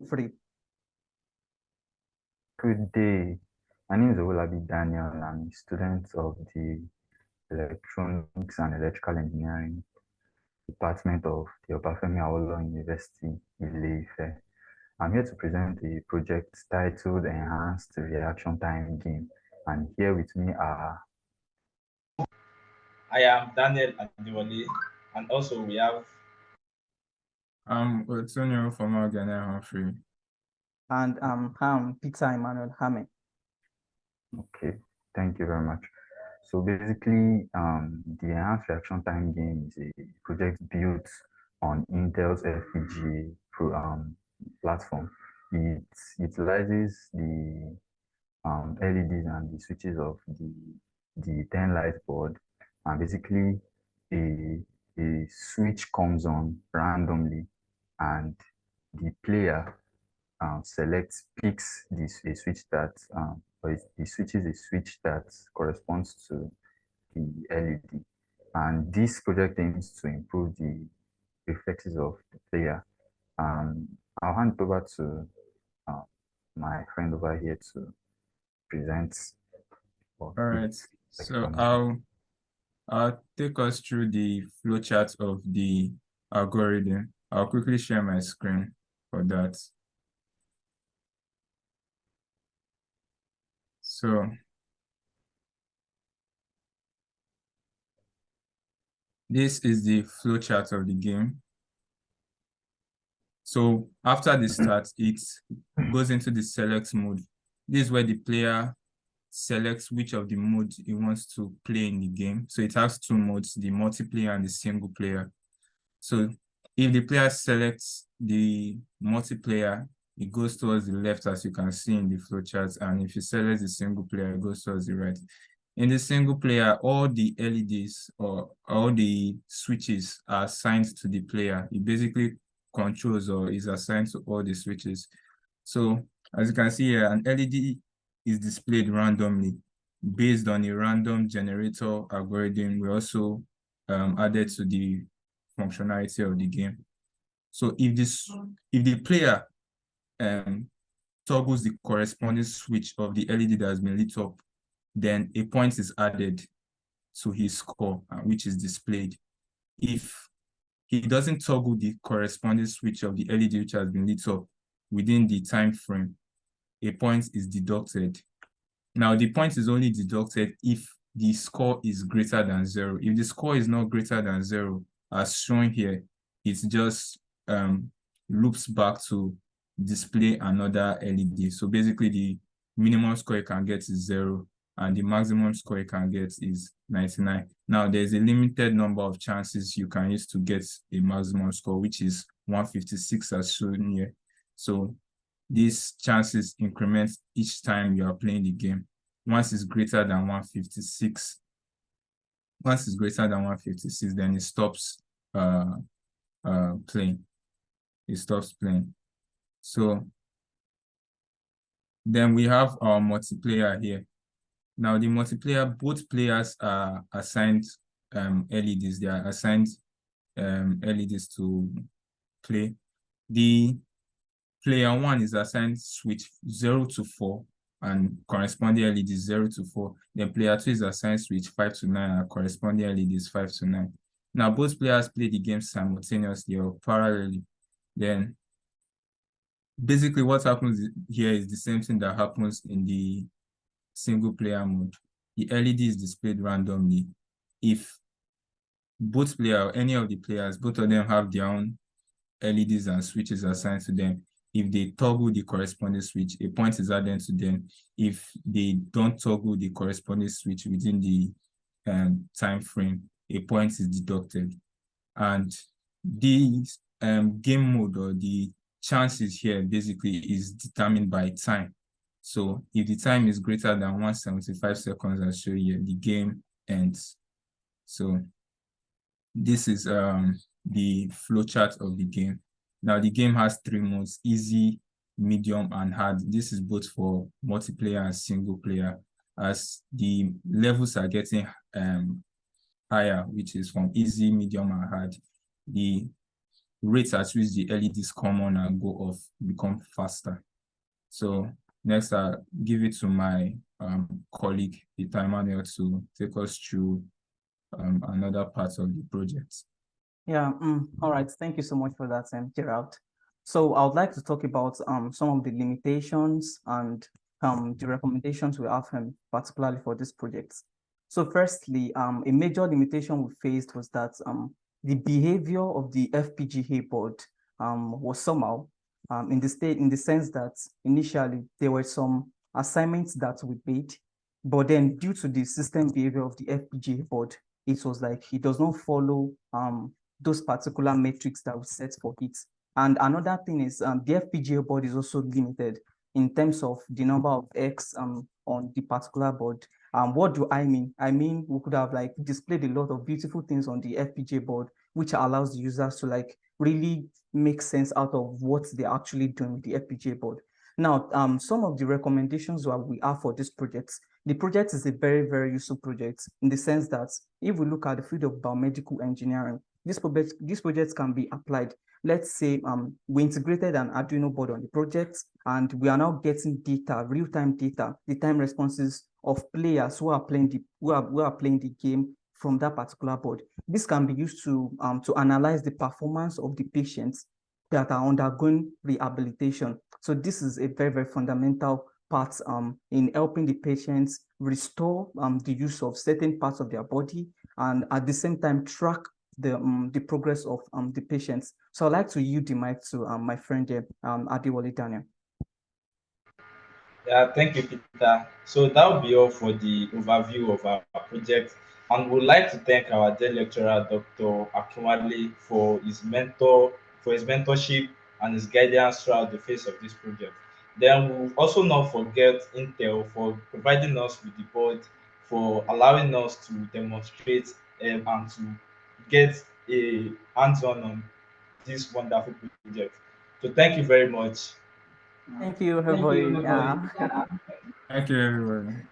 free. Good day. My name is Owolabi Daniel. I'm a student of the Electronics and Electrical Engineering Department of the Obafemi Awolowo University, Ile-Ife. I'm here to present a project titled Enhanced Reaction Time Game. And here with me are I am Daniel Adiwale, and also we have Otonio from Ghana Humphrey. And I'm Peter Emmanuel Hame. Okay, thank you very much. So basically, the Enhanced Reaction Time Game is a project built on Intel's FPGA platform. It utilizes the LEDs and the switches of the 10 light board, and basically a switch comes on randomly, and the player picks a switch that or he switches a switch that corresponds to the LED. And this project aims to improve the reflexes of the player. I'll hand it over to uh, my friend over here to present. All right, so I'll take us through the flowchart of the algorithm. I'll quickly share my screen for that. So this is the flowchart of the game. So after the start, it goes into the select mode. This is where the player selects which of the modes he wants to play in the game. So it has two modes, the multiplayer and the single player. So if the player selects the multiplayer, it goes towards the left, as you can see in the flowchart. And if you select the single player, it goes towards the right. In the single player, all the LEDs or all the switches are assigned to the player. It basically controls or is assigned to all the switches. So as you can see here, an LED is displayed randomly based on a random generator algorithm. We also added to the functionality of the game. So if the player toggles the corresponding switch of the LED that has been lit up, then a point is added to his score, which is displayed. If he doesn't toggle the corresponding switch of the LED which has been lit up within the time frame, a point is deducted. Now, the point is only deducted if the score is greater than 0. If the score is not greater than 0, as shown here, it just loops back to display another LED. So basically, the minimum score you can get is 0, and the maximum score you can get is 99. Now, there's a limited number of chances you can use to get a maximum score, which is 156 as shown here. So these chances increment each time you are playing the game. Once it's greater than 156, then it stops playing. It stops playing. So then we have our multiplayer here. Now the multiplayer, both players are assigned LEDs. They are assigned LEDs to play. The player 1 is assigned switch 0 to 4 and corresponding LEDs 0 to 4. Then player 2 is assigned switch 5 to 9 and corresponding LEDs 5 to 9. Now both players play the game simultaneously or parallelly. Then basically what happens here is the same thing that happens in the single player mode. The LED is displayed randomly. If both players or any of the players, both of them have their own LEDs and switches assigned to them, if they toggle the corresponding switch, a point is added to them. If they don't toggle the corresponding switch within the time frame, a point is deducted. And the game mode or the chances here basically is determined by time. So if the time is greater than 175 seconds as shown here, the game ends. So this is the flowchart of the game. Now the game has 3 modes: easy, medium, and hard. This is both for multiplayer and single player. As the levels are getting higher, which is from easy, medium, and hard, the rates at which the LEDs come on and go off become faster. So next, I'll give it to my colleague, Peter Emmanuel, to take us through another part of the project. Yeah, all right. Thank you so much for that, Gerald. So I would like to talk about some of the limitations and the recommendations we have particularly for this project. So firstly, a major limitation we faced was that the behavior of the FPGA board was somehow in the sense that initially there were some assignments that we made, but then due to the system behavior of the FPGA board, it was like it does not follow those particular metrics that we set for it. And another thing is the FPGA board is also limited in terms of the number of X on the particular board. What do I mean? I mean, we could have like displayed a lot of beautiful things on the FPGA board, which allows the users to like really make sense out of what they're actually doing with the FPGA board. Now, some of the recommendations that we have for this project, the project is a very, very useful project in the sense that if we look at the field of biomedical engineering, this project can be applied. Let's say we integrated an Arduino board on the project, and we are now getting data, real-time data, the time responses of players who are playing the game from that particular board. This can be used to analyze the performance of the patients that are undergoing rehabilitation. So this is a very, very fundamental part in helping the patients restore the use of certain parts of their body, and at the same time track the progress of the patients. So I'd like to yield the mic to my friend here, Adewale Daniel. Yeah, thank you, Peter. So that will be all for the overview of our project. And we'd like to thank our dear lecturer, Dr. Akinwale, for his mentorship and his guidance throughout the phase of this project. Then we'll also not forget Intel for providing us with the board, for allowing us to demonstrate and to get a hands-on on this wonderful project. So thank you very much. Thank you, everybody. Thank you, everyone.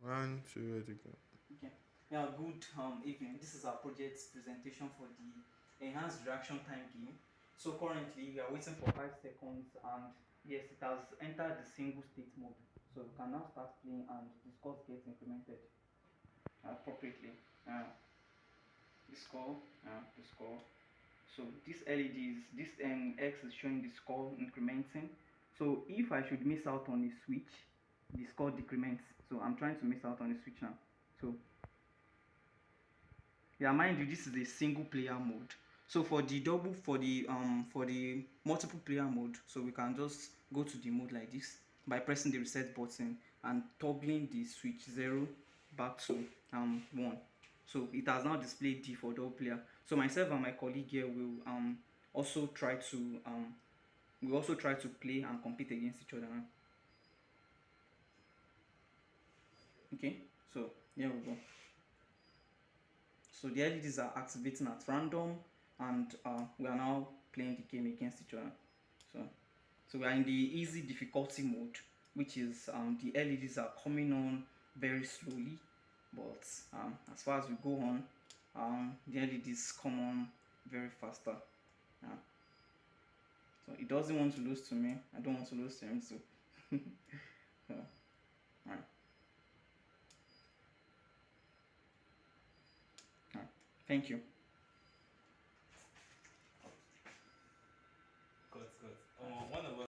One, two, ready, go. Okay. Yeah, good evening. This is our project presentation for the enhanced reaction time game. So currently we are waiting for 5 seconds, and yes, it has entered the single state mode. So we can now start playing and the score gets incremented appropriately. The score. So this LED this X is showing the score incrementing. So if I should miss out on a switch, the score decrements. So I'm trying to miss out on a switch now. So yeah, mind you, this is a single player mode. So for the multiple player mode, so we can just go to the mode like this by pressing the reset button and toggling the switch 0 back to 1. So it has now displayed D for double player. So myself and my colleague here will also try to play and compete against each other. Okay, so here we go. So the LEDs are activating at random, and we are now playing the game against each other. So we are in the easy difficulty mode, which is the LEDs are coming on very slowly, but as far as we go on, the LEDs come on very faster. So he doesn't want to lose to me. I don't want to lose to him. So, so all right. Thank you.